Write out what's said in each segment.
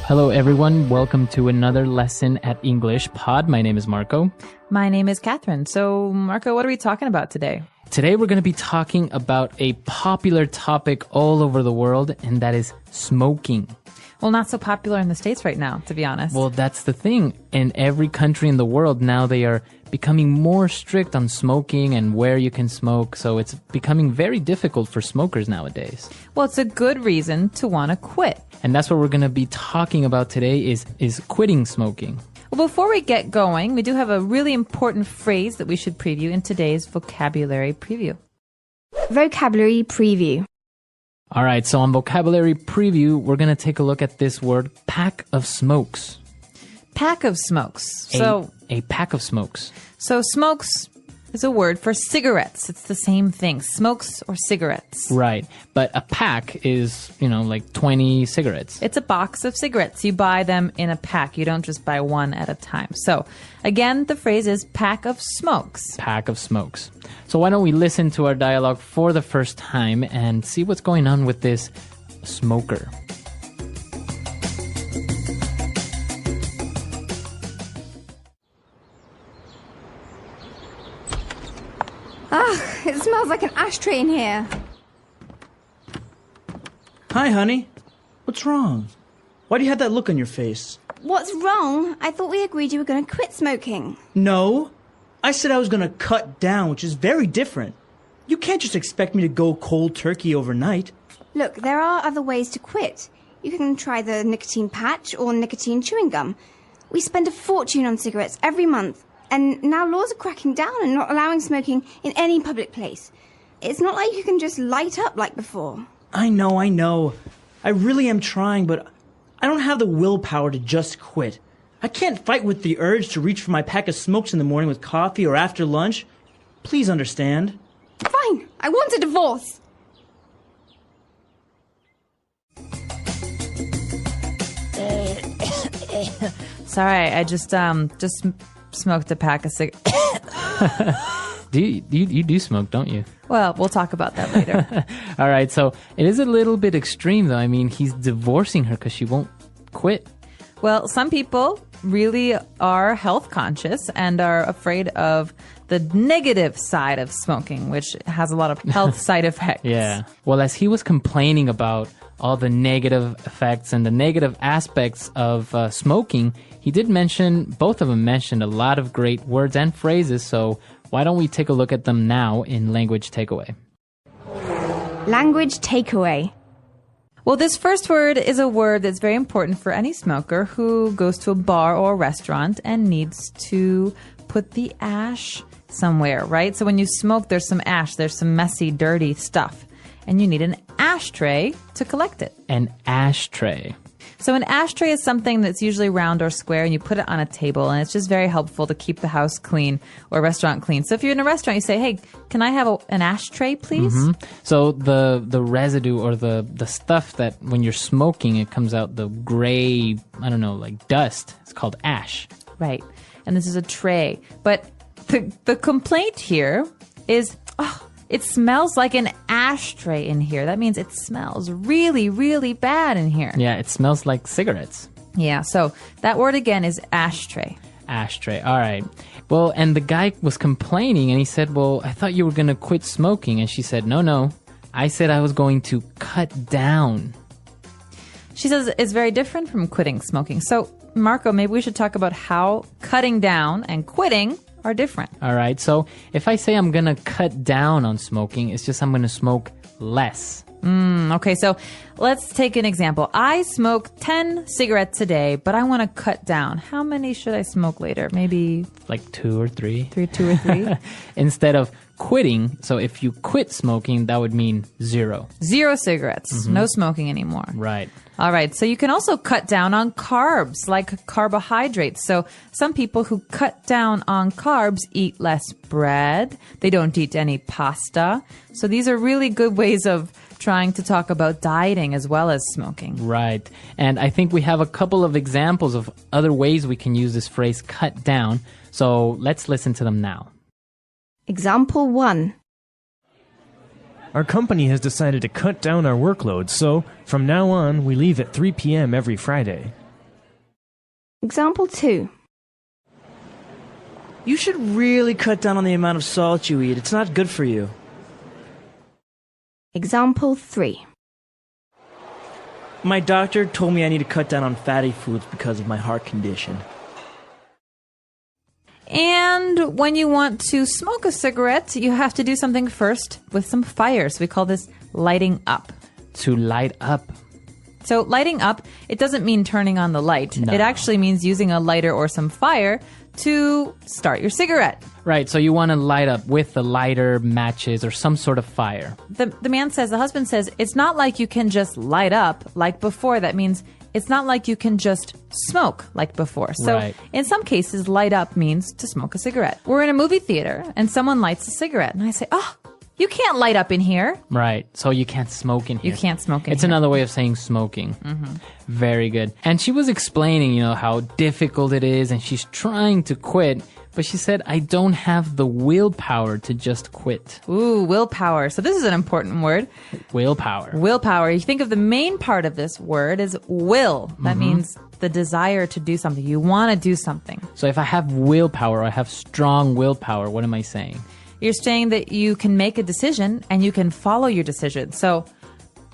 Hello everyone, welcome to another lesson at English Pod. My name is Marco. My name is Catherine. So, Marco, what are we talking about today? Today we're going to be talking about a popular topic all over the world, and that is smoking. Well, not so popular in the States right now, to be honest. Well, that's the thing. In every country in the world now, they are becoming more strict on smoking and where you can smoke, so it's becoming very difficult for smokers nowadays. Well, it's a good reason to want to quit. And that's what we're going to be talking about today is quitting smoking. Well, before we get going, we do have a really important phrase that we should preview in today's vocabulary preview. Vocabulary preview. All right, so on vocabulary preview, we're going to take a look at this word, pack of smokes. Pack of smokes. A pack of smokes. So smokes is a word for cigarettes. It's the same thing, smokes or cigarettes. Right, but a pack is, like 20 cigarettes. It's a box of cigarettes. You buy them in a pack. You don't just buy one at a time. So, again, the phrase is pack of smokes. Pack of smokes. So why don't we listen to our dialogue for the first time and see what's going on with this smoker. It smells like an ashtray in here. Hi, honey. What's wrong? Why do you have that look on your face? What's wrong? I thought we agreed you were going to quit smoking. No. I said I was going to cut down, which is very different. You can't just expect me to go cold turkey overnight. Look, there are other ways to quit. You can try the nicotine patch or nicotine chewing gum. We spend a fortune on cigarettes every month. And now laws are cracking down and not allowing smoking in any public place. It's not like you can just light up like before. I know. I really am trying, but I don't have the willpower to just quit. I can't fight with the urge to reach for my pack of smokes in the morning with coffee or after lunch. Please understand. Fine, I want a divorce. Sorry, I just smoked a pack of cigarettes. You do smoke, don't you? Well, we'll talk about that later. All right, so it is a little bit extreme, though. I mean, he's divorcing her because she won't quit. Well, some people really are health conscious and are afraid of the negative side of smoking, which has a lot of health side effects. Yeah. Well, as he was complaining about all the negative effects and the negative aspects of smoking, he did mention, both of them mentioned a lot of great words and phrases, so why don't we take a look at them now in Language Takeaway? Language takeaway. Well, this first word is a word that's very important for any smoker who goes to a bar or a restaurant and needs to put the ash somewhere, right? So when you smoke, there's some ash, there's some messy, dirty stuff, and you need an ashtray to collect it. An ashtray. So an ashtray is something that's usually round or square, and you put it on a table, and it's just very helpful to keep the house clean or a restaurant clean. So if you're in a restaurant, you say, hey, can I have an ashtray, please? Mm-hmm. So the residue or the stuff that when you're smoking, it comes out the gray, like dust. It's called ash. Right. And this is a tray. But the complaint here is, it smells like an ashtray in here. That means it smells really, really bad in here. Yeah, it smells like cigarettes. Yeah, so that word again is ashtray. Ashtray, all right. Well, and the guy was complaining, and he said, well, I thought you were going to quit smoking. And she said, no, I said I was going to cut down. She says it's very different from quitting smoking. So, Marco, maybe we should talk about how cutting down and quitting are different. All right. So if I say I'm going to cut down on smoking, it's just I'm going to smoke less. Okay, so let's take an example. I smoke 10 cigarettes a day, but I want to cut down. How many should I smoke later? Maybe like 2 or 3. 2 or 3? Instead of quitting, so if you quit smoking, that would mean 0. 0 cigarettes. Mm-hmm. No smoking anymore. Right. All right. So you can also cut down on carbs, like carbohydrates. So some people who cut down on carbs eat less bread. They don't eat any pasta. So these are really good ways of trying to talk about dieting as well as smoking. Right. And I think we have a couple of examples of other ways we can use this phrase cut down. So let's listen to them now. Example 1. Our company has decided to cut down our workload, so from now on, we leave at 3 p.m. every Friday. Example 2. You should really cut down on the amount of salt you eat. It's not good for you. Example 3. My doctor told me I need to cut down on fatty foods because of my heart condition. And when you want to smoke a cigarette, you have to do something first with some fire. So we call this lighting up. To light up. So lighting up, it doesn't mean turning on the light. No. It actually means using a lighter or some fire to start your cigarette. Right, so you want to light up with a lighter, matches, or some sort of fire. The husband says, it's not like you can just light up like before. That means it's not like you can just smoke like before. So Right. in some cases, light up means to smoke a cigarette. We're in a movie theater and someone lights a cigarette. And I say, oh, you can't light up in here. Right, so you can't smoke in here. You can't smoke in It's here. another way of saying smoking. Very good. And she was explaining, how difficult it is, and she's trying to quit, but she said, I don't have the willpower to just quit. Ooh, willpower. So this is an important word. Willpower. Willpower. You think of the main part of this word is will. That means the desire to do something. You want to do something. So if I have willpower, I have strong willpower, what am I saying? You're saying that you can make a decision and you can follow your decision. So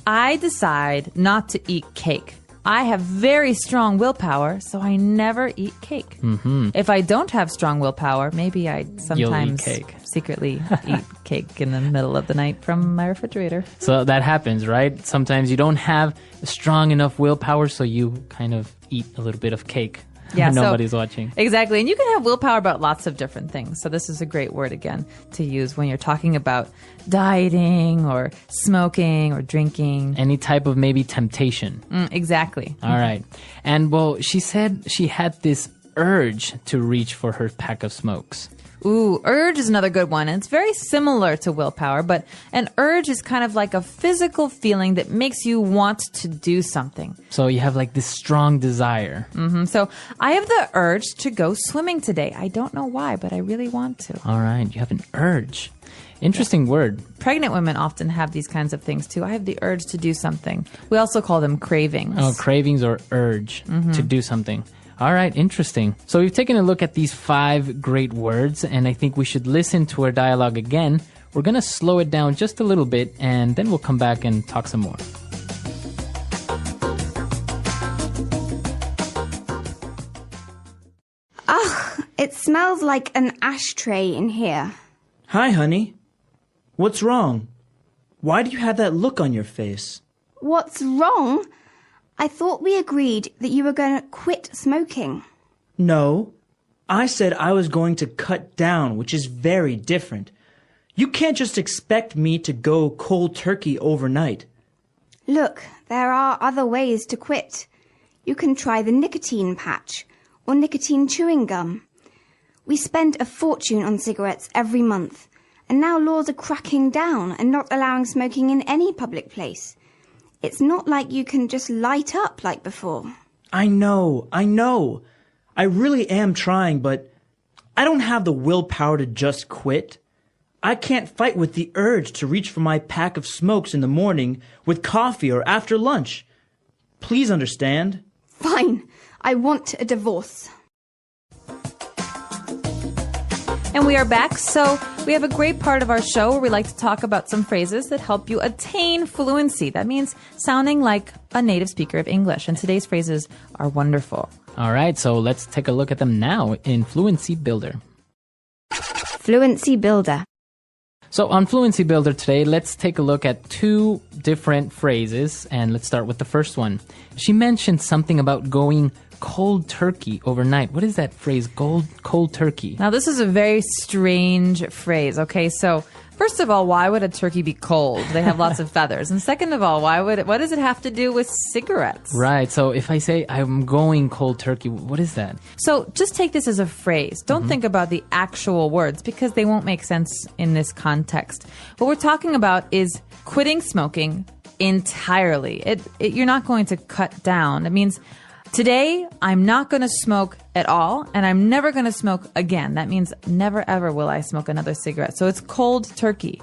I decide not to eat cake. I have very strong willpower, so I never eat cake. Mm-hmm. If I don't have strong willpower, maybe I sometimes cake. secretly eat cake in the middle of the night from my refrigerator. So that happens, right? Sometimes you don't have strong enough willpower, so you kind of eat a little bit of cake. Yeah, when so- nobody's watching. Exactly. And you can have willpower about lots of different things. So this is a great word, again, to use when you're talking about dieting or smoking or drinking. Any type of maybe temptation. Exactly. All right. And well, she said she had this urge to reach for her pack of smokes. Ooh, urge is another good one. And it's very similar to willpower, but an urge is kind of like a physical feeling that makes you want to do something. So you have like this strong desire. So I have the urge to go swimming today. I don't know why, but I really want to. All right. You have an urge. Interesting word. Pregnant women often have these kinds of things too. I have the urge to do something. We also call them cravings. Oh, cravings or urge to do something. All right, interesting. So we've taken a look at these 5 great words, and I think we should listen to our dialogue again. We're going to slow it down just a little bit, and then we'll come back and talk some more. It smells like an ashtray in here. Hi, honey. What's wrong? Why do you have that look on your face? What's wrong? I thought we agreed that you were going to quit smoking. No, I said I was going to cut down, which is very different. You can't just expect me to go cold turkey overnight. Look, there are other ways to quit. You can try the nicotine patch or nicotine chewing gum. We spend a fortune on cigarettes every month, and now laws are cracking down and not allowing smoking in any public place. It's not like you can just light up like before. I know. I really am trying, but I don't have the willpower to just quit. I can't fight with the urge to reach for my pack of smokes in the morning with coffee or after lunch. Please understand. Fine, I want a divorce. And we are back. So we have a great part of our show where we like to talk about some phrases that help you attain fluency. That means sounding like a native speaker of English. And today's phrases are wonderful. All right, so let's take a look at them now in Fluency Builder. Fluency Builder. So on Fluency Builder today, let's take a look at 2 different phrases, and let's start with the first one. She mentioned something about going cold turkey overnight. What is that phrase, cold turkey? Now, this is a very strange phrase, okay? So, first of all, why would a turkey be cold? They have lots of feathers. And second of all, what does it have to do with cigarettes? Right, so if I say I'm going cold turkey, what is that? So just take this as a phrase. Don't think about the actual words because they won't make sense in this context. What we're talking about is quitting smoking entirely. You're not going to cut down. It means today I'm not going to smoke at all, and I'm never going to smoke again. That means never ever will I smoke another cigarette. So it's cold turkey.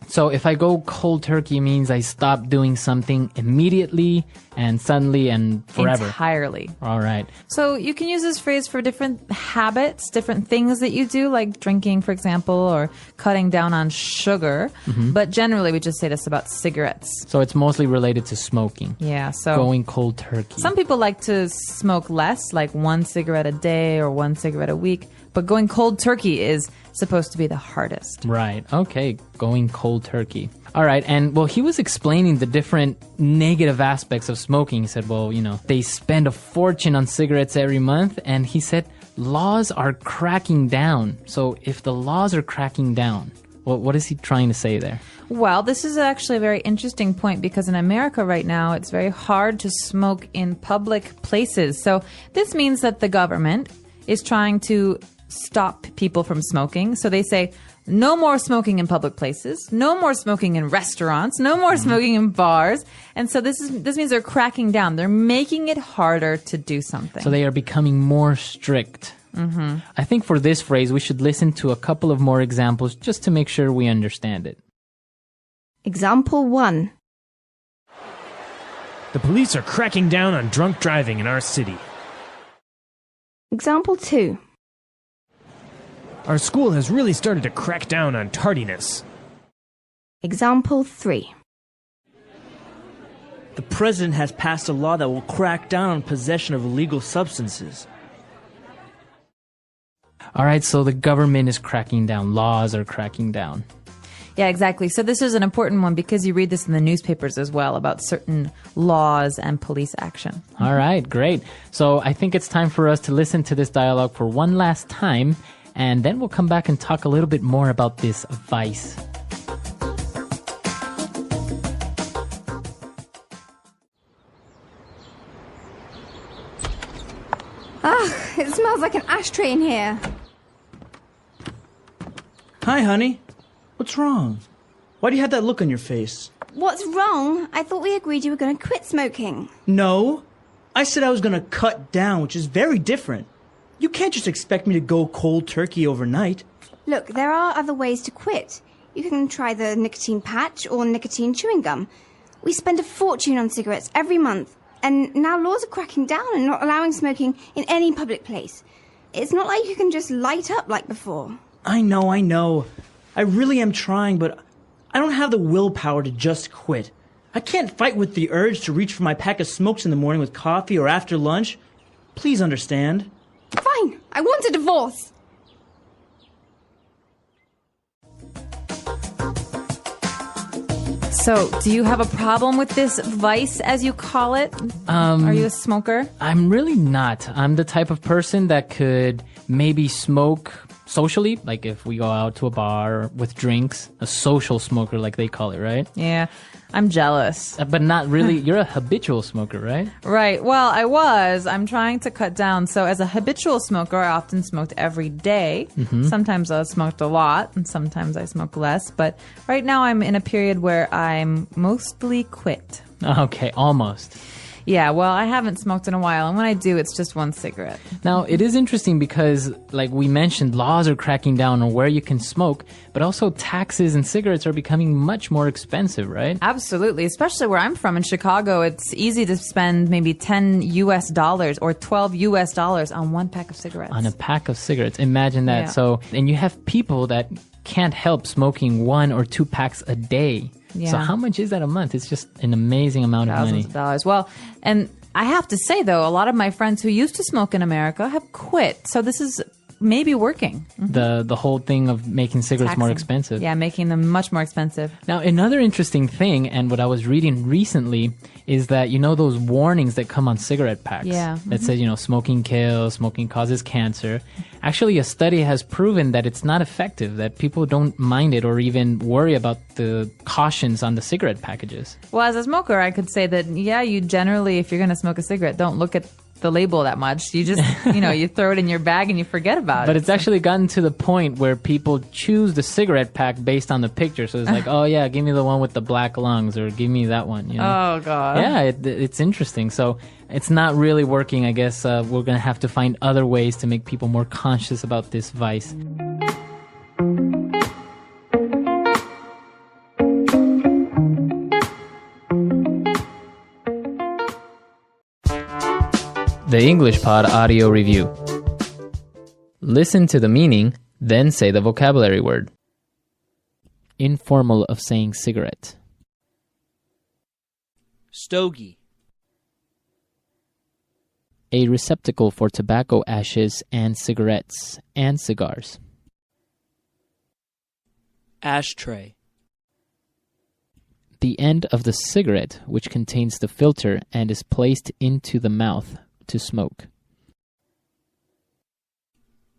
So if I go cold turkey, it means I stop doing something immediately and suddenly and forever. Entirely. All right. So you can use this phrase for different habits, different things that you do, like drinking, for example, or cutting down on sugar. But generally, we just say this about cigarettes. So it's mostly related to smoking. Yeah, so Going cold turkey. some people like to smoke less, like 1 cigarette a day or 1 cigarette a week. But going cold turkey is supposed to be the hardest. Right. Okay. Going cold turkey. All right. And well, he was explaining the different negative aspects of smoking. He said, well, they spend a fortune on cigarettes every month. And he said, laws are cracking down. So if the laws are cracking down, what is he trying to say there? Well, this is actually a very interesting point because in America right now, it's very hard to smoke in public places. So this means that the government is trying to stop people from smoking. So they say, no more smoking in public places, no more smoking in restaurants, no more smoking in bars. And so this means they're cracking down. They're making it harder to do something. So they are becoming more strict. I think for this phrase, we should listen to a couple of more examples just to make sure we understand it. Example 1. The police are cracking down on drunk driving in our city. Example 2. Our school has really started to crack down on tardiness. Example 3. The president has passed a law that will crack down on possession of illegal substances. All right, so the government is cracking down. Laws are cracking down. Yeah, exactly. So this is an important one because you read this in the newspapers as well about certain laws and police action. All right, great. So I think it's time for us to listen to this dialogue for one last time, and then we'll come back and talk a little bit more about this vice. It smells like an ashtray in here. Hi, honey. What's wrong? Why do you have that look on your face? What's wrong? I thought we agreed you were going to quit smoking. No. I said I was going to cut down, which is very different. You can't just expect me to go cold turkey overnight. Look, there are other ways to quit. You can try the nicotine patch or nicotine chewing gum. We spend a fortune on cigarettes every month, and now laws are cracking down and not allowing smoking in any public place. It's not like you can just light up like before. I know. I really am trying, but I don't have the willpower to just quit. I can't fight with the urge to reach for my pack of smokes in the morning with coffee or after lunch. Please understand. Fine, I want a divorce. So, do you have a problem with this vice, as you call it? Are you a smoker? I'm really not. I'm the type of person that could maybe smoke socially, like if we go out to a bar with drinks, a social smoker like they call it, right? Yeah, I'm jealous. But not really. You're a habitual smoker, right? Right. Well, I'm trying to cut down. So as a habitual smoker, I often smoked every day. Sometimes I smoked a lot and sometimes I smoke less. But right now I'm in a period where I'm mostly quit. Okay, almost. Yeah, well, I haven't smoked in a while, and when I do, it's just 1 cigarette. Now, it is interesting because, like we mentioned, laws are cracking down on where you can smoke, but also taxes and cigarettes are becoming much more expensive, right? Absolutely, especially where I'm from in Chicago. It's easy to spend maybe $10 or $12 on 1 pack of cigarettes. On a pack of cigarettes. Imagine that. Yeah. So, and you have people that can't help smoking 1 or 2 packs a day. Yeah. So how much is that a month? It's just an amazing amount of money. Thousands of dollars. Well, and I have to say, though, a lot of my friends who used to smoke in America have quit. So this is maybe working. The whole thing of making cigarettes more Taxing. expensive. Yeah, making them much more expensive. Now, another interesting thing, and what I was reading recently, is that, those warnings that come on cigarette packs Yeah. that says, smoking kills, smoking causes cancer. Actually, a study has proven that it's not effective, that people don't mind it or even worry about the cautions on the cigarette packages. Well, as a smoker, I could say that, yeah, you generally, if you're going to smoke a cigarette, don't look at the label that much. You just, you throw it in your bag and you forget about it. But it's actually gotten to the point where people choose the cigarette pack based on the picture. So it's like, oh yeah, give me the one with the black lungs, or give me that one. Oh, God. Yeah, it's interesting. So it's not really working. I guess we're going to have to find other ways to make people more conscious about this vice. The English Pod Audio Review. Listen to the meaning, then say the vocabulary word. Informal of saying cigarette. Stogie. A receptacle for tobacco ashes and cigarettes and cigars. Ashtray. The end of the cigarette which contains the filter and is placed into the mouth to smoke.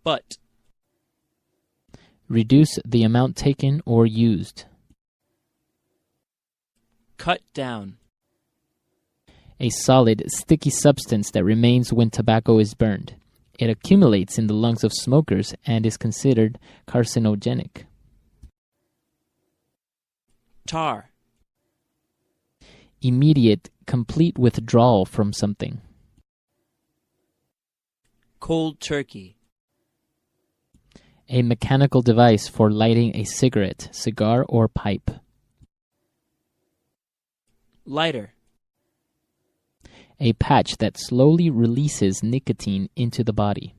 Butt. Reduce the amount taken or used. Cut down. A solid, sticky substance that remains when tobacco is burned. It accumulates in the lungs of smokers and is considered carcinogenic. Tar. Immediate, complete withdrawal from something. Cold turkey. A mechanical device for lighting a cigarette, cigar, or pipe. Lighter. A patch that slowly releases nicotine into the body.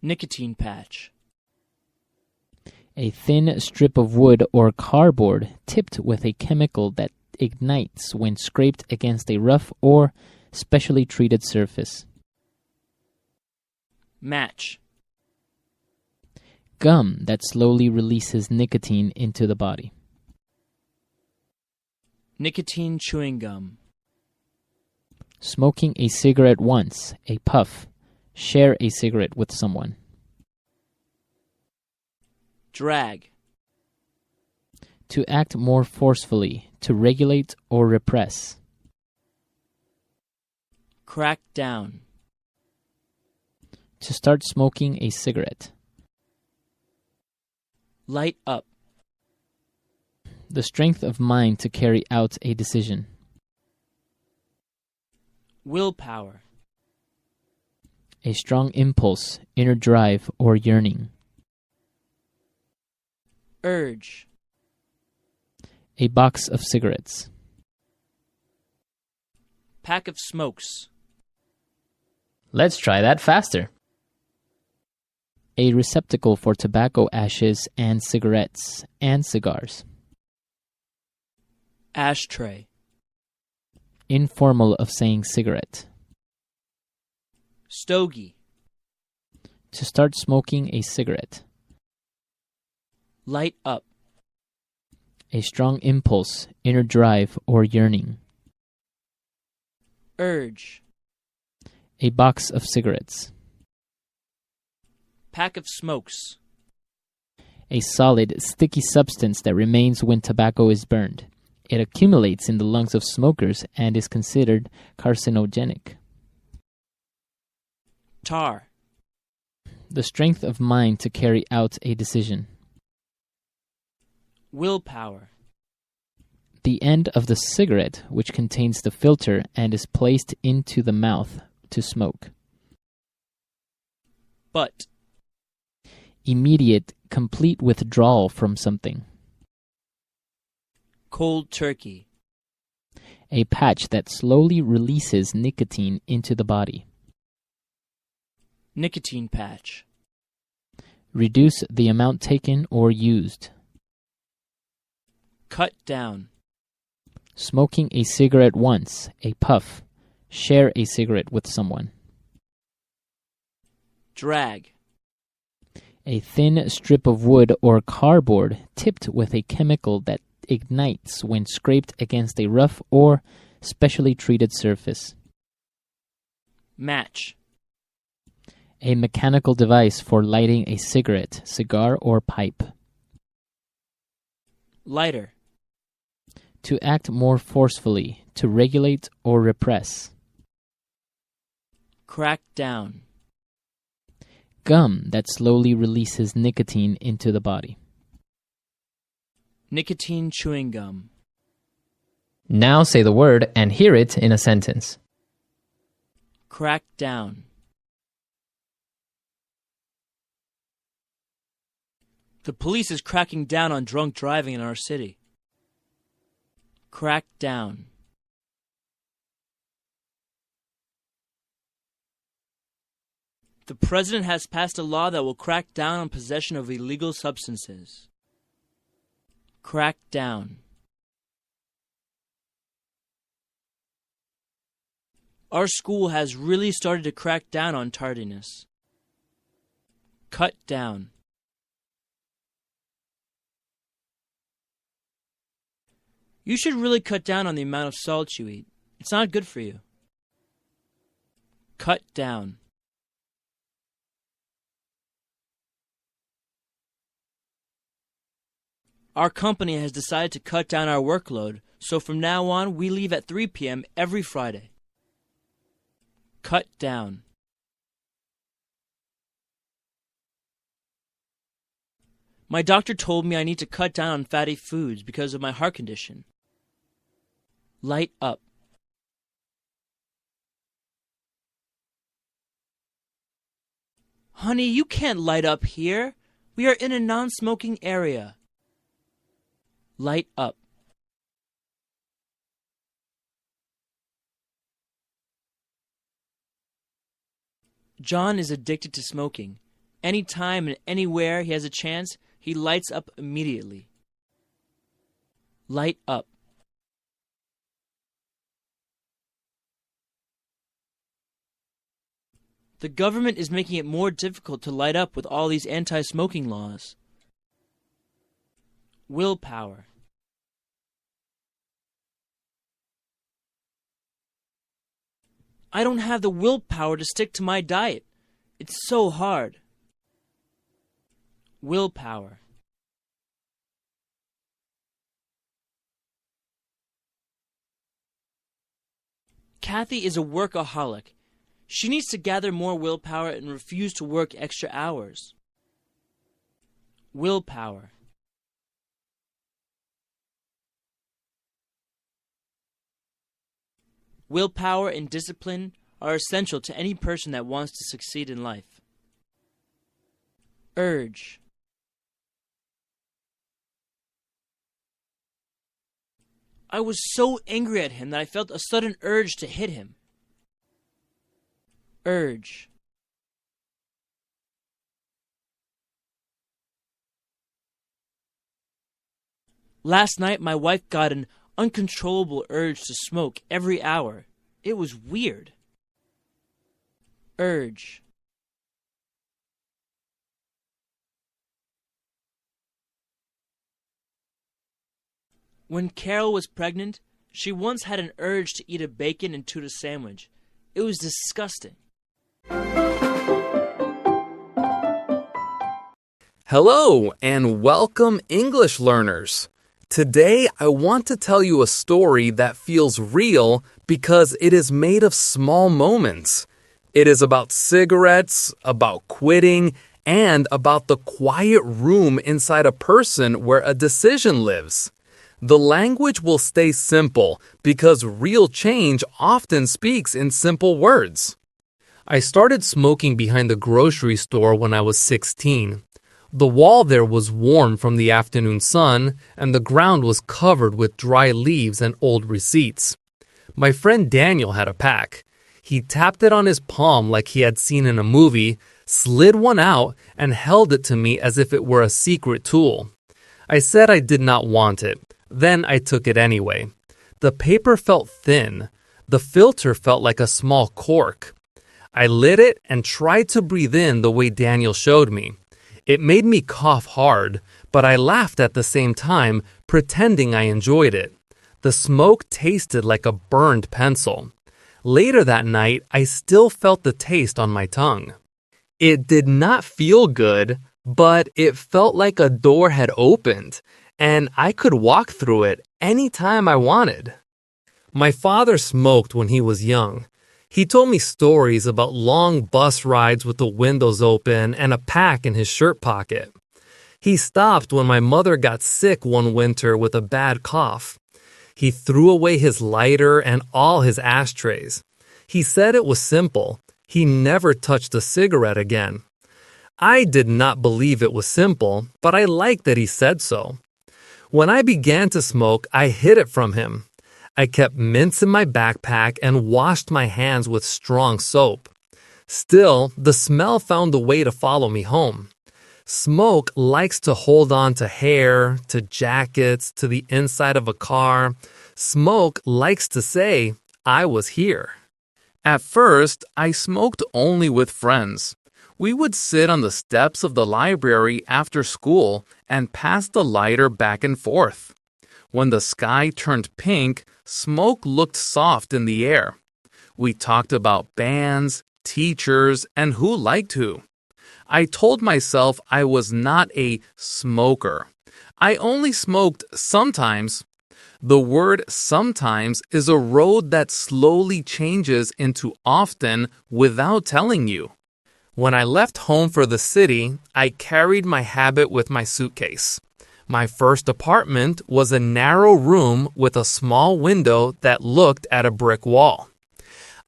Nicotine patch. A thin strip of wood or cardboard tipped with a chemical that ignites when scraped against a rough or specially treated surface. Match. Gum that slowly releases nicotine into the body. Nicotine chewing gum. Smoking a cigarette once, a puff. Share a cigarette with someone. Drag. To act more forcefully, to regulate or repress. Crack down. To start smoking a cigarette. Light up. The strength of mind to carry out a decision. Willpower. A strong impulse, inner drive, or yearning. Urge. A box of cigarettes. Pack of smokes. Let's try that faster. A receptacle for tobacco ashes and cigarettes and cigars. Ashtray. Informal of saying cigarette. Stogie. To start smoking a cigarette. Light up. A strong impulse, inner drive, or yearning. Urge. A box of cigarettes. Pack of smokes. A solid, sticky substance that remains when tobacco is burned. It accumulates in the lungs of smokers and is considered carcinogenic. Tar. The strength of mind to carry out a decision. Willpower. The end of the cigarette which contains the filter and is placed into the mouth to smoke. Butt. Immediate, complete withdrawal from something. Cold turkey. A patch that slowly releases nicotine into the body. Nicotine patch. Reduce the amount taken or used. Cut down. Smoking a cigarette once, a puff. Share a cigarette with someone. Drag. A thin strip of wood or cardboard tipped with a chemical that ignites when scraped against a rough or specially treated surface. Match. A mechanical device for lighting a cigarette, cigar, or pipe. Lighter. To act more forcefully, to regulate or repress. Crack down. Gum that slowly releases nicotine into the body. Nicotine chewing gum. Now say the word and hear it in a sentence. Crack down. The police is cracking down on drunk driving in our city. Crack down. The president has passed a law that will crack down on possession of illegal substances. Crack down. Our school has really started to crack down on tardiness. Cut down. You should really cut down on the amount of salt you eat. It's not good for you. Cut down. Our company has decided to cut down our workload, so from now on we leave at 3 p.m. every Friday. Cut down. My doctor told me I need to cut down on fatty foods because of my heart condition. Light up. Honey, you can't light up here. We are in a non-smoking area. Light up. John is addicted to smoking. Anytime and anywhere he has a chance, he lights up immediately. Light up. The government is making it more difficult to light up with all these anti-smoking laws. Willpower. I don't have the willpower to stick to my diet. It's so hard. Willpower. Kathy is a workaholic. She needs to gather more willpower and refuse to work extra hours. Willpower. Willpower and discipline are essential to any person that wants to succeed in life. Urge. I was so angry at him that I felt a sudden urge to hit him. Urge. Last night, my wife got an uncontrollable urge to smoke every hour. It was weird. Urge. When Carol was pregnant, she once had an urge to eat a bacon and tuna sandwich. It was disgusting. Hello and welcome, English learners. Today, I want to tell you a story that feels real because it is made of small moments. It is about cigarettes, about quitting, and about the quiet room inside a person where a decision lives. The language will stay simple because real change often speaks in simple words. I started smoking behind the grocery store when I was 16. The wall there was warm from the afternoon sun, and the ground was covered with dry leaves and old receipts. My friend Daniel had a pack. He tapped it on his palm like he had seen in a movie, slid one out, and held it to me as if it were a secret tool. I said I did not want it. Then I took it anyway. The paper felt thin. The filter felt like a small cork. I lit it and tried to breathe in the way Daniel showed me. It made me cough hard, but I laughed at the same time, pretending I enjoyed it. The smoke tasted like a burned pencil. Later that night, I still felt the taste on my tongue. It did not feel good, but it felt like a door had opened, and I could walk through it anytime I wanted. My father smoked when he was young. He told me stories about long bus rides with the windows open and a pack in his shirt pocket. He stopped when my mother got sick one winter with a bad cough. He threw away his lighter and all his ashtrays. He said it was simple. He never touched a cigarette again. I did not believe it was simple, but I liked that he said so. When I began to smoke, I hid it from him. I kept mints in my backpack and washed my hands with strong soap. Still, the smell found a way to follow me home. Smoke likes to hold on to hair, to jackets, to the inside of a car. Smoke likes to say, I was here. At first, I smoked only with friends. We would sit on the steps of the library after school and pass the lighter back and forth. When the sky turned pink, smoke looked soft in the air. We talked about bands, teachers, and who liked who. I told myself I was not a smoker. I only smoked sometimes. The word sometimes is a road that slowly changes into often without telling you. When I left home for the city, I carried my habit with my suitcase. My first apartment was a narrow room with a small window that looked at a brick wall.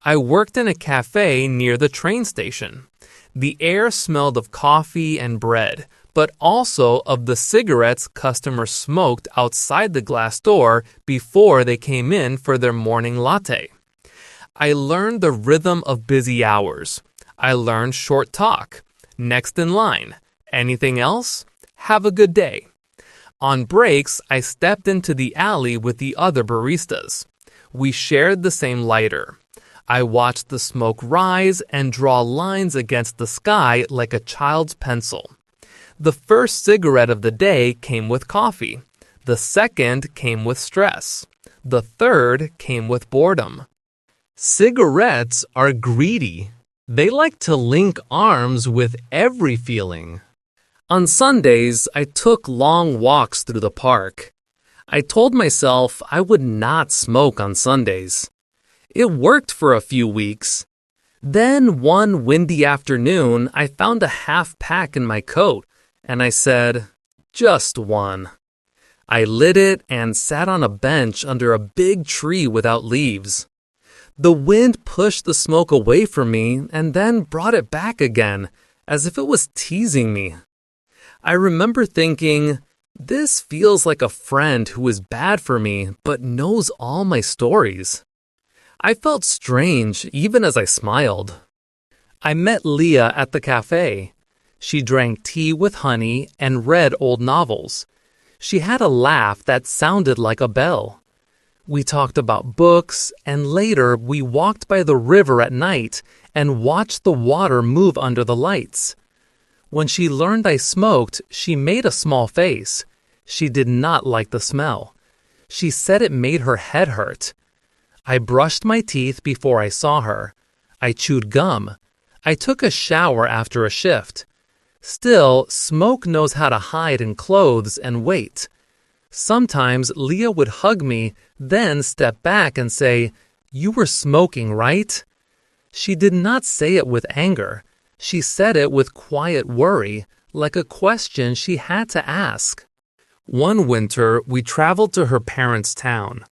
I worked in a cafe near the train station. The air smelled of coffee and bread, but also of the cigarettes customers smoked outside the glass door before they came in for their morning latte. I learned the rhythm of busy hours. I learned short talk. Next in line. Anything else? Have a good day. On breaks, I stepped into the alley with the other baristas. We shared the same lighter. I watched the smoke rise and draw lines against the sky like a child's pencil. The first cigarette of the day came with coffee. The second came with stress. The third came with boredom. Cigarettes are greedy. They like to link arms with every feeling. On Sundays, I took long walks through the park. I told myself I would not smoke on Sundays. It worked for a few weeks. Then one windy afternoon, I found a half pack in my coat, and I said, just one. I lit it and sat on a bench under a big tree without leaves. The wind pushed the smoke away from me and then brought it back again, as if it was teasing me. I remember thinking, this feels like a friend who is bad for me but knows all my stories. I felt strange even as I smiled. I met Leah at the cafe. She drank tea with honey and read old novels. She had a laugh that sounded like a bell. We talked about books, and later we walked by the river at night and watched the water move under the lights. When she learned I smoked, she made a small face. She did not like the smell. She said it made her head hurt. I brushed my teeth before I saw her. I chewed gum. I took a shower after a shift. Still, smoke knows how to hide in clothes and wait. Sometimes Leah would hug me, then step back and say, "You were smoking, right?" She did not say it with anger. She said it with quiet worry, like a question she had to ask. One winter, we traveled to her parents' town.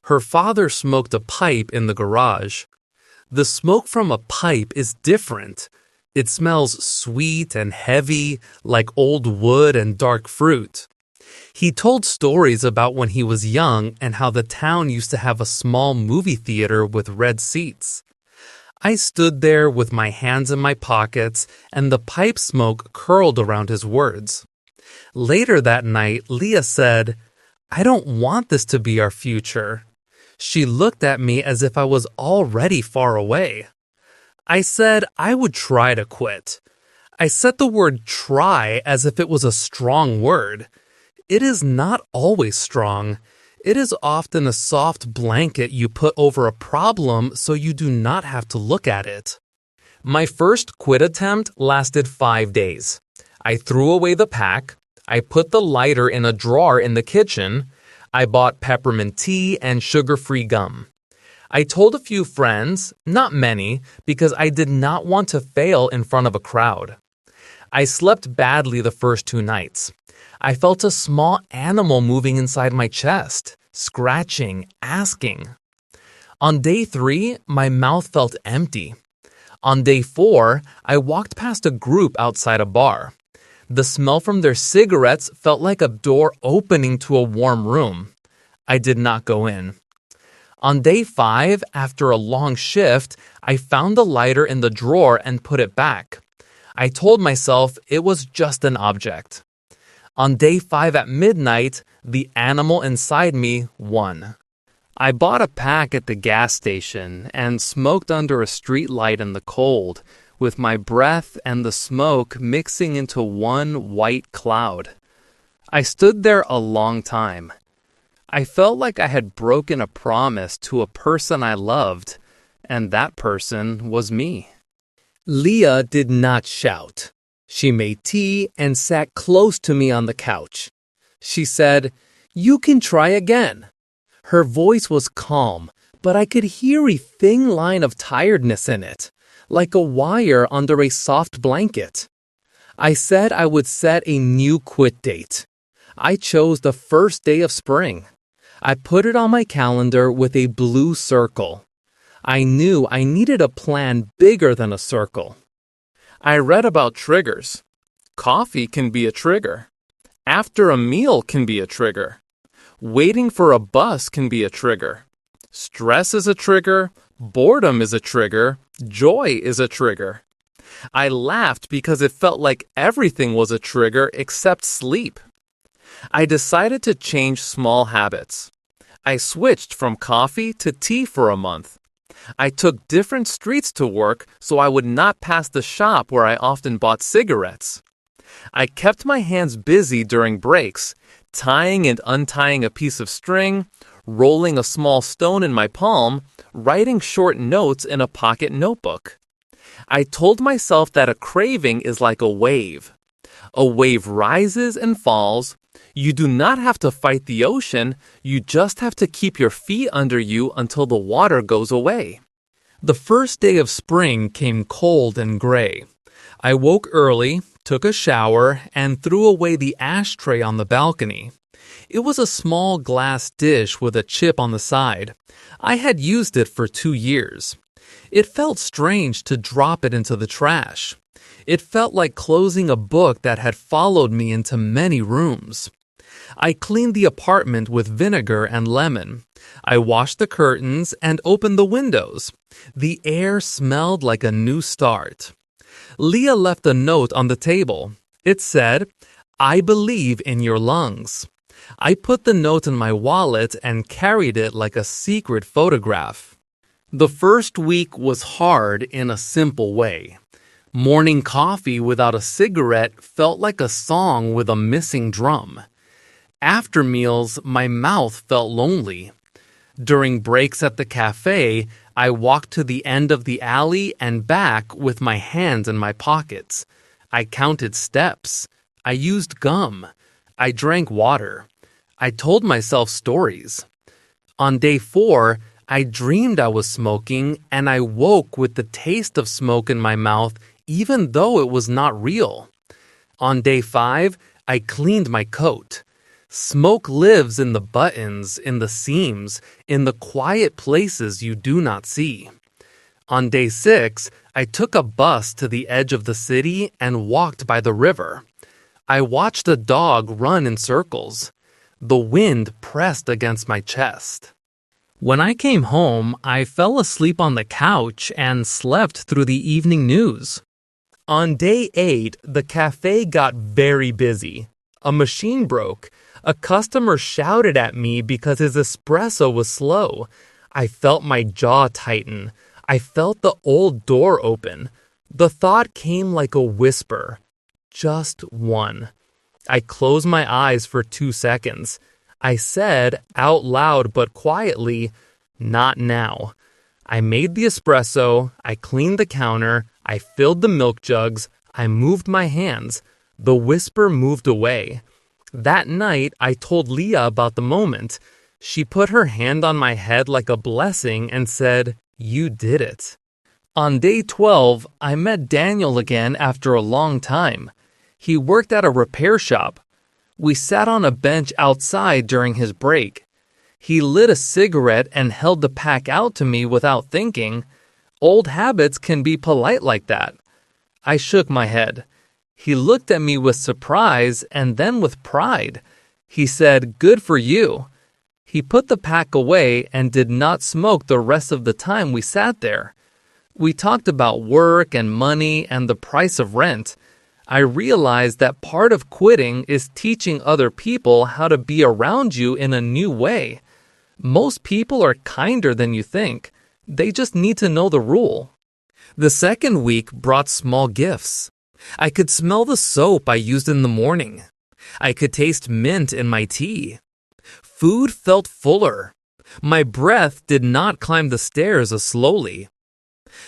Her father smoked a pipe in the garage. The smoke from a pipe is different. It smells sweet and heavy, like old wood and dark fruit. He told stories about when he was young and how the town used to have a small movie theater with red seats. I stood there with my hands in my pockets and the pipe smoke curled around his words. Later that night, Leah said, "I don't want this to be our future." She looked at me as if I was already far away. I said I would try to quit. I said the word try as if it was a strong word. It is not always strong. It is often a soft blanket you put over a problem so you do not have to look at it. My first quit attempt lasted 5 days. I threw away the pack. I put the lighter in a drawer in the kitchen. I bought peppermint tea and sugar-free gum. I told a few friends, not many, because I did not want to fail in front of a crowd. I slept badly the first 2 nights. I felt a small animal moving inside my chest, scratching, asking. On day 3, my mouth felt empty. On day 4, I walked past a group outside a bar. The smell from their cigarettes felt like a door opening to a warm room. I did not go in. On day 5, after a long shift, I found the lighter in the drawer and put it back. I told myself it was just an object. On day 5 at midnight, the animal inside me won. I bought a pack at the gas station and smoked under a street light in the cold, with my breath and the smoke mixing into one white cloud. I stood there a long time. I felt like I had broken a promise to a person I loved, and that person was me. Leah did not shout. She made tea and sat close to me on the couch. She said, "You can try again." Her voice was calm, but I could hear a thin line of tiredness in it, like a wire under a soft blanket. I said I would set a new quit date. I chose the first day of spring. I put it on my calendar with a blue circle. I knew I needed a plan bigger than a circle. I read about triggers. Coffee can be a trigger. After a meal can be a trigger. Waiting for a bus can be a trigger. Stress is a trigger. Boredom is a trigger. Joy is a trigger. I laughed because it felt like everything was a trigger except sleep. I decided to change small habits. I switched from coffee to tea for a month. I took different streets to work so I would not pass the shop where I often bought cigarettes. I kept my hands busy during breaks, tying and untying a piece of string, rolling a small stone in my palm, writing short notes in a pocket notebook. I told myself that a craving is like a wave. A wave rises and falls. You do not have to fight the ocean, you just have to keep your feet under you until the water goes away. The first day of spring came cold and gray. I woke early, took a shower, and threw away the ashtray on the balcony. It was a small glass dish with a chip on the side. I had used it for 2 years. It felt strange to drop it into the trash. It felt like closing a book that had followed me into many rooms. I cleaned the apartment with vinegar and lemon. I washed the curtains and opened the windows. The air smelled like a new start. Leah left a note on the table. It said, "I believe in your lungs." I put the note in my wallet and carried it like a secret photograph. The first week was hard in a simple way. Morning coffee without a cigarette felt like a song with a missing drum. After meals, my mouth felt lonely. During breaks at the cafe, I walked to the end of the alley and back with my hands in my pockets. I counted steps. I used gum. I drank water. I told myself stories. On day 4, I dreamed I was smoking, and I woke with the taste of smoke in my mouth, even though it was not real. On day 5, I cleaned my coat. Smoke lives in the buttons, in the seams, in the quiet places you do not see. On day 6, I took a bus to the edge of the city and walked by the river. I watched a dog run in circles. The wind pressed against my chest. When I came home, I fell asleep on the couch and slept through the evening news. On day 8, the cafe got very busy. A machine broke. A customer shouted at me because his espresso was slow. I felt my jaw tighten. I felt the old door open. The thought came like a whisper. Just one. I closed my eyes for 2 seconds. I said, out loud but quietly, "Not now." I made the espresso. I cleaned the counter. I filled the milk jugs. I moved my hands. The whisper moved away. That night, I told Leah about the moment. She put her hand on my head like a blessing and said, "You did it." On day 12, I met Daniel again after a long time. He worked at a repair shop. We sat on a bench outside during his break. He lit a cigarette and held the pack out to me without thinking. Old habits can be polite like that. I shook my head. He looked at me with surprise and then with pride. He said, "Good for you." He put the pack away and did not smoke the rest of the time we sat there. We talked about work and money and the price of rent. I realized that part of quitting is teaching other people how to be around you in a new way. Most people are kinder than you think. They just need to know the rule. The second week brought small gifts. I could smell the soap I used in the morning. I could taste mint in my tea. Food felt fuller. My breath did not climb the stairs as slowly.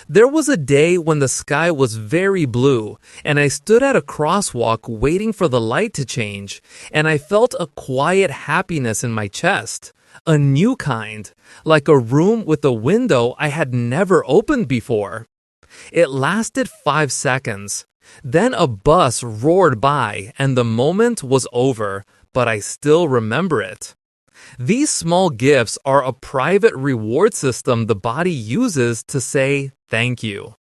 There was a day when the sky was very blue, and I stood at a crosswalk waiting for the light to change, and I felt a quiet happiness in my chest, a new kind, like a room with a window I had never opened before. It lasted 5 seconds. Then a bus roared by, and the moment was over, but I still remember it. These small gifts are a private reward system the body uses to say thank you.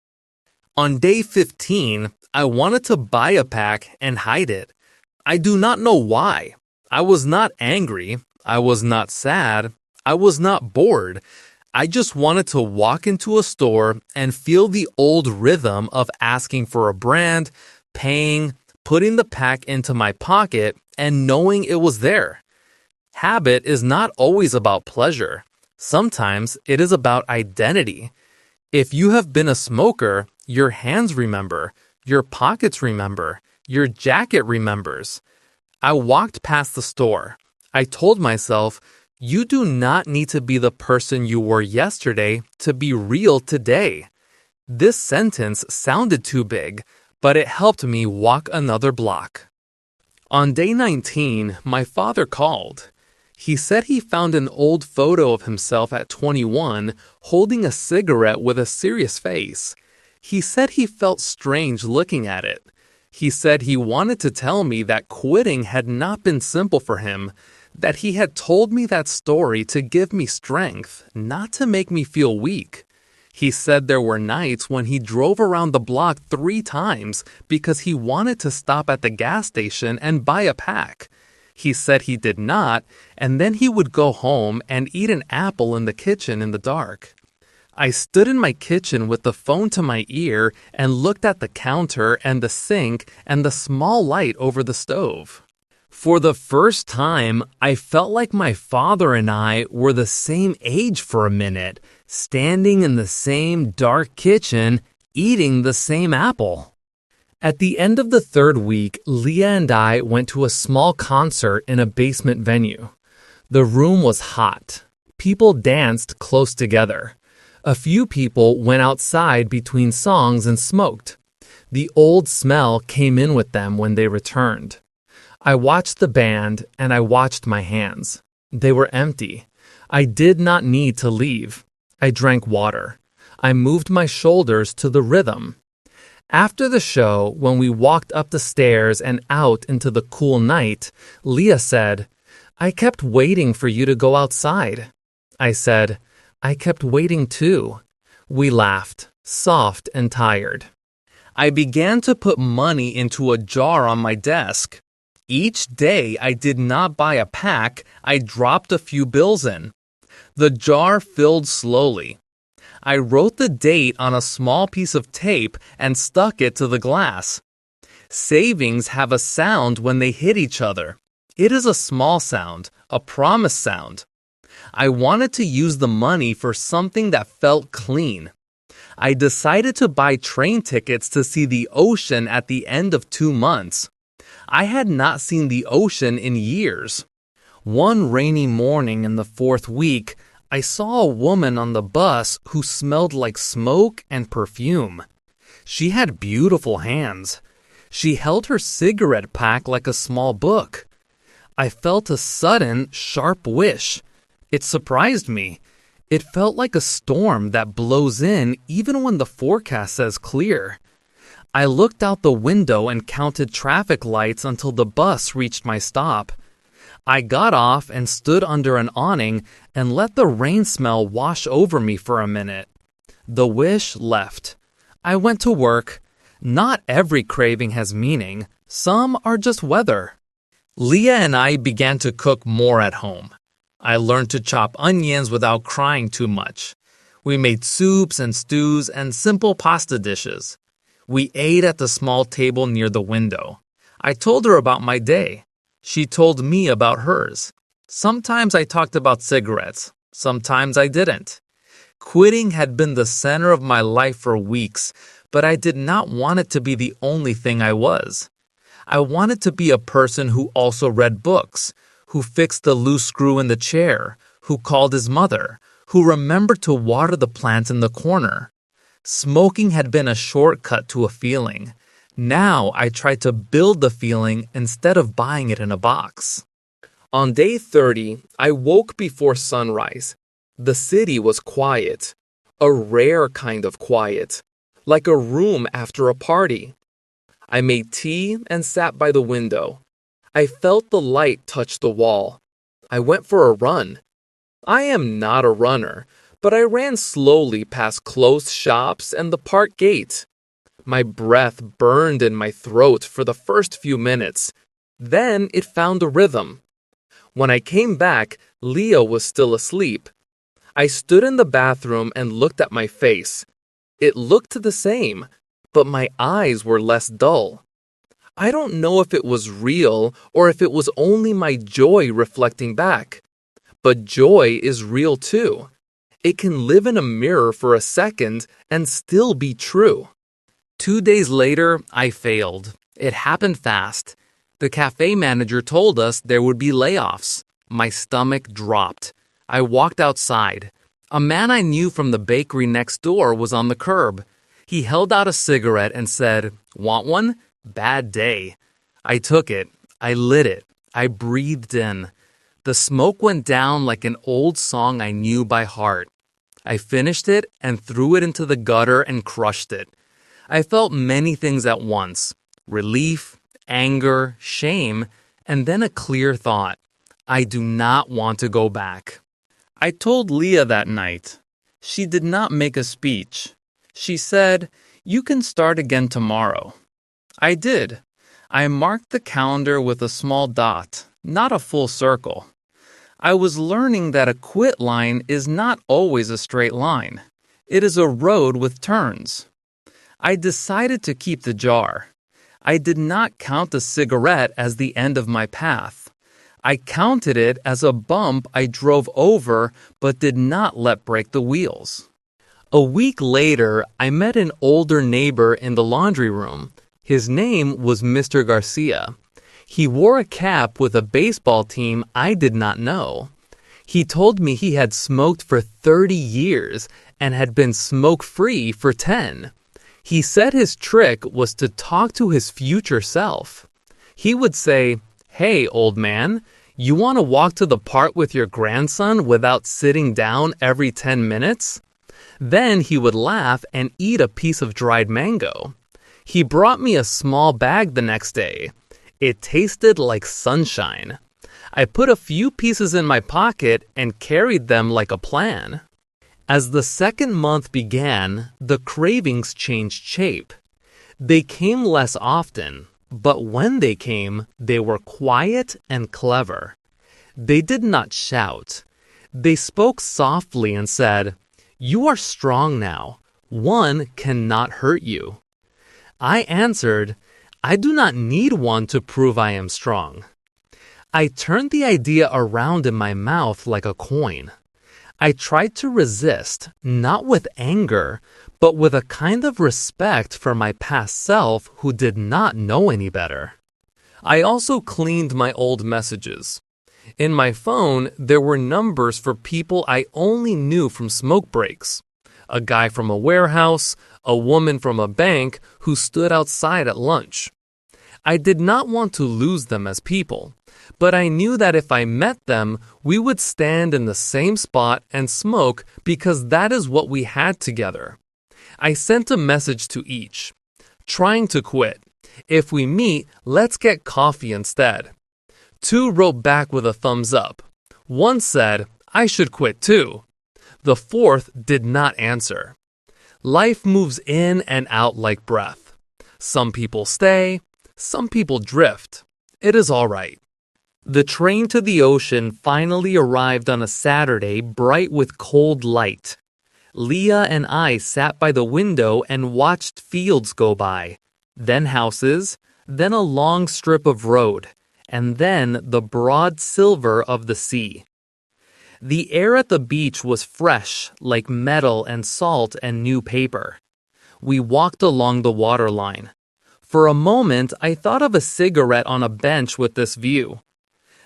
On day 15, I wanted to buy a pack and hide it. I do not know why. I was not angry. I was not sad. I was not bored. I just wanted to walk into a store and feel the old rhythm of asking for a brand, paying, putting the pack into my pocket, and knowing it was there. Habit is not always about pleasure. Sometimes it is about identity. If you have been a smoker, your hands remember, your pockets remember, your jacket remembers. I walked past the store. I told myself, you do not need to be the person you were yesterday to be real today. This sentence sounded too big, but it helped me walk another block. On day 19, my father called. He said he found an old photo of himself at 21 holding a cigarette with a serious face. He said he felt strange looking at it. He said he wanted to tell me that quitting had not been simple for him, that he had told me that story to give me strength, not to make me feel weak. He said there were nights when he drove around the block 3 times because he wanted to stop at the gas station and buy a pack. He said he did not, and then he would go home and eat an apple in the kitchen in the dark. I stood in my kitchen with the phone to my ear and looked at the counter and the sink and the small light over the stove. For the first time, I felt like my father and I were the same age for a minute, standing in the same dark kitchen, eating the same apple. At the end of the 3rd week, Leah and I went to a small concert in a basement venue. The room was hot. People danced close together. A few people went outside between songs and smoked. The old smell came in with them when they returned. I watched the band and I watched my hands. They were empty. I did not need to leave. I drank water. I moved my shoulders to the rhythm. After the show, when we walked up the stairs and out into the cool night, Leah said, "I kept waiting for you to go outside." I said, "I kept waiting too." We laughed, soft and tired. I began to put money into a jar on my desk. Each day I did not buy a pack, I dropped a few bills in. The jar filled slowly. I wrote the date on a small piece of tape and stuck it to the glass. Savings have a sound when they hit each other. It is a small sound, a promise sound. I wanted to use the money for something that felt clean. I decided to buy train tickets to see the ocean at the end of 2 months. I had not seen the ocean in years. One rainy morning in the 4th week, I saw a woman on the bus who smelled like smoke and perfume. She had beautiful hands. She held her cigarette pack like a small book. I felt a sudden, sharp wish. It surprised me. It felt like a storm that blows in even when the forecast says clear. I looked out the window and counted traffic lights until the bus reached my stop. I got off and stood under an awning and let the rain smell wash over me for a minute. The wish left. I went to work. Not every craving has meaning. Some are just weather. Leah and I began to cook more at home. I learned to chop onions without crying too much. We made soups and stews and simple pasta dishes. We ate at the small table near the window. I told her about my day. She told me about hers. Sometimes I talked about cigarettes. Sometimes I didn't. Quitting had been the center of my life for weeks, but I did not want it to be the only thing I was. I wanted to be a person who also read books, who fixed the loose screw in the chair, who called his mother, who remembered to water the plants in the corner. Smoking had been a shortcut to a feeling. Now I tried to build the feeling instead of buying it in a box. On day 30, I woke before sunrise. The city was quiet, a rare kind of quiet, like a room after a party. I made tea and sat by the window. I felt the light touch the wall. I went for a run. I am not a runner, but I ran slowly past closed shops and the park gate. My breath burned in my throat for the first few minutes. Then it found a rhythm. When I came back, Leah was still asleep. I stood in the bathroom and looked at my face. It looked the same, but my eyes were less dull. I don't know if it was real or if it was only my joy reflecting back. But joy is real too. It can live in a mirror for a second and still be true. 2 days later, I failed. It happened fast. The cafe manager told us there would be layoffs. My stomach dropped. I walked outside. A man I knew from the bakery next door was on the curb. He held out a cigarette and said, "Want one? Bad day." I took it. I lit it. I breathed in. The smoke went down like an old song I knew by heart. I finished it and threw it into the gutter and crushed it. I felt many things at once: relief, anger, shame, and then a clear thought. I do not want to go back. I told Leah that night. She did not make a speech. She said, "You can start again tomorrow." I did. I marked the calendar with a small dot, not a full circle. I was learning that a quit line is not always a straight line. It is a road with turns. I decided to keep the jar. I did not count the cigarette as the end of my path. I counted it as a bump I drove over but did not let break the wheels. A week later, I met an older neighbor in the laundry room. His name was Mr. Garcia. He wore a cap with a baseball team I did not know. He told me he had smoked for 30 years and had been smoke-free for 10. He said his trick was to talk to his future self. He would say, "Hey, old man, you want to walk to the park with your grandson without sitting down every 10 minutes?" Then he would laugh and eat a piece of dried mango. He brought me a small bag the next day. It tasted like sunshine. I put a few pieces in my pocket and carried them like a plan. As the second month began, the cravings changed shape. They came less often, but when they came, they were quiet and clever. They did not shout. They spoke softly and said, "You are strong now. One cannot hurt you." I answered, "I do not need one to prove I am strong." I turned the idea around in my mouth like a coin. I tried to resist, not with anger, but with a kind of respect for my past self who did not know any better. I also cleaned my old messages. In my phone, there were numbers for people I only knew from smoke breaks. A guy from a warehouse, a woman from a bank who stood outside at lunch. I did not want to lose them as people, but I knew that if I met them, we would stand in the same spot and smoke because that is what we had together. I sent a message to each, trying to quit. If we meet, let's get coffee instead. 2 wrote back with a thumbs up. 1 said, "I should quit too." The 4th did not answer. Life moves in and out like breath. Some people stay, some people drift. It is all right. The train to the ocean finally arrived on a Saturday, bright with cold light. Leah and I sat by the window and watched fields go by, then houses, then a long strip of road, and then the broad silver of the sea. The air at the beach was fresh, like metal and salt and new paper. We walked along the waterline. For a moment, I thought of a cigarette on a bench with this view.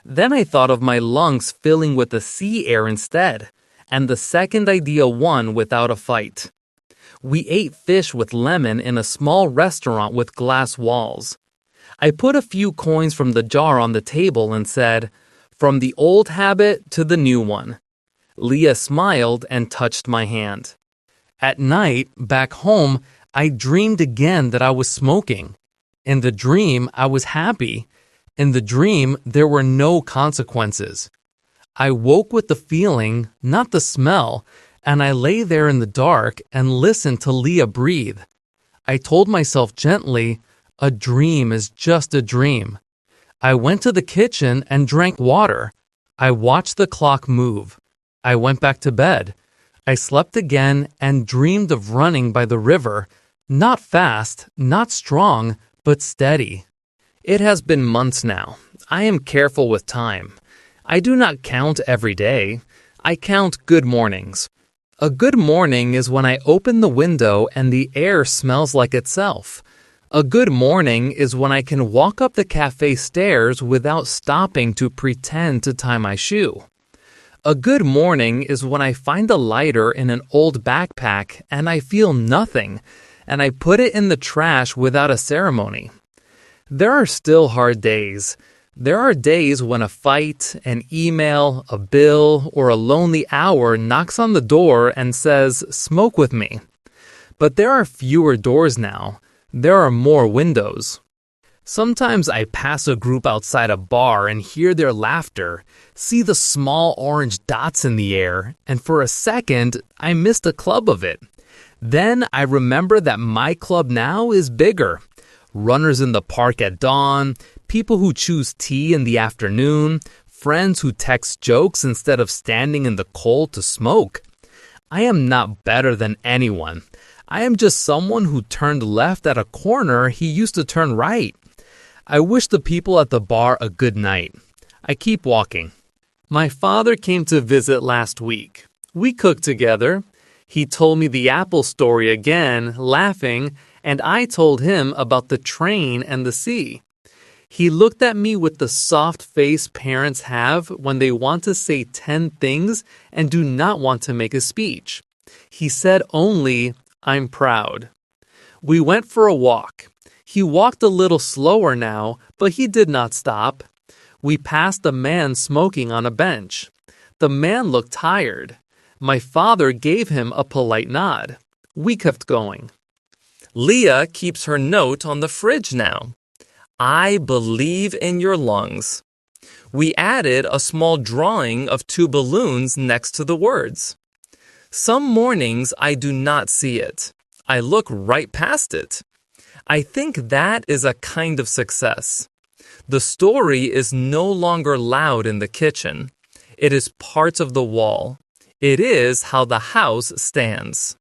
Then I thought of my lungs filling with the sea air instead, and the second idea won without a fight. We ate fish with lemon in a small restaurant with glass walls. I put a few coins from the jar on the table and said, "From the old habit to the new one." Leah smiled and touched my hand. At night, back home, I dreamed again that I was smoking. In the dream, I was happy. In the dream, there were no consequences. I woke with the feeling, not the smell, and I lay there in the dark and listened to Leah breathe. I told myself gently, a dream is just a dream. I went to the kitchen and drank water. I watched the clock move. I went back to bed. I slept again and dreamed of running by the river, not fast, not strong, but steady. It has been months now. I am careful with time. I do not count every day. I count good mornings. A good morning is when I open the window and the air smells like itself. A good morning is when I can walk up the cafe stairs without stopping to pretend to tie my shoe. A good morning is when I find a lighter in an old backpack and I feel nothing, and I put it in the trash without a ceremony. There are still hard days. There are days when a fight, an email, a bill, or a lonely hour knocks on the door and says, "Smoke with me." But there are fewer doors now. There are more windows. Sometimes I pass a group outside a bar and hear their laughter, see the small orange dots in the air, and for a second, I missed a club of it. Then I remember that my club now is bigger. Runners in the park at dawn, people who choose tea in the afternoon, friends who text jokes instead of standing in the cold to smoke. I am not better than anyone. I am just someone who turned left at a corner he used to turn right. I wish the people at the bar a good night. I keep walking. My father came to visit last week. We cooked together. He told me the apple story again, laughing, and I told him about the train and the sea. He looked at me with the soft face parents have when they want to say 10 things and do not want to make a speech. He said only, "I'm proud." We went for a walk. He walked a little slower now, but he did not stop. We passed a man smoking on a bench. The man looked tired. My father gave him a polite nod. We kept going. Leah keeps her note on the fridge now. "I believe in your lungs." We added a small drawing of 2 balloons next to the words. Some mornings I do not see it. I look right past it. I think that is a kind of success. The story is no longer loud in the kitchen. It is part of the wall. It is how the house stands.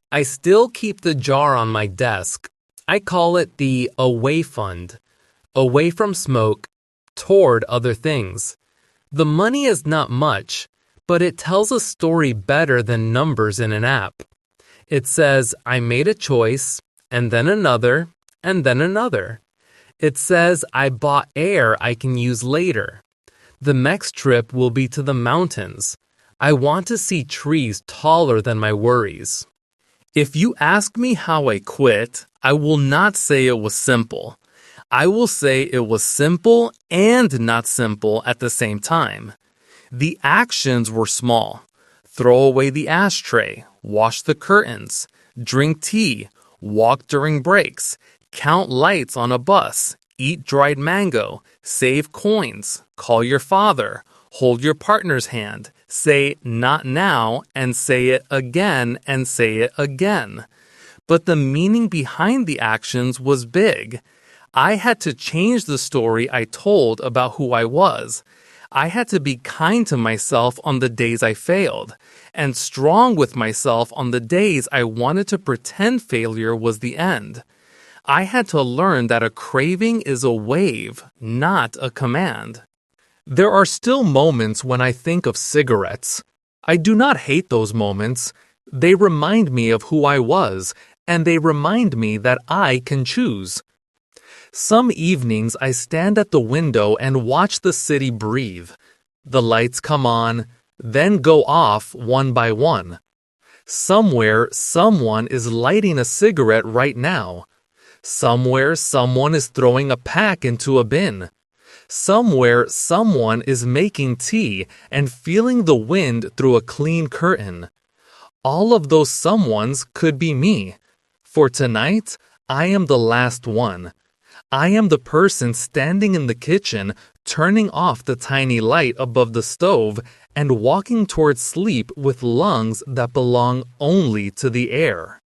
I still keep the jar on my desk. I call it the away fund. Away from smoke, toward other things. The money is not much, but it tells a story better than numbers in an app. It says, I made a choice, and then another, and then another. It says, I bought air I can use later. The next trip will be to the mountains. I want to see trees taller than my worries. If you ask me how I quit, I will not say it was simple. I will say it was simple and not simple at the same time. The actions were small. Throw away the ashtray, wash the curtains, drink tea, walk during breaks, count lights on a bus, eat dried mango, save coins, call your father, hold your partner's hand, say not now, and say it again and say it again. But the meaning behind the actions was big. I had to change the story I told about who I was. I had to be kind to myself on the days I failed, and strong with myself on the days I wanted to pretend failure was the end. I had to learn that a craving is a wave, not a command. There are still moments when I think of cigarettes. I do not hate those moments. They remind me of who I was, and they remind me that I can choose. Some evenings I stand at the window and watch the city breathe. The lights come on, then go off one by one. Somewhere, someone is lighting a cigarette right now. Somewhere, someone is throwing a pack into a bin. Somewhere, someone is making tea and feeling the wind through a clean curtain. All of those someones could be me. For tonight, I am the last one. I am the person standing in the kitchen, turning off the tiny light above the stove and walking towards sleep with lungs that belong only to the air.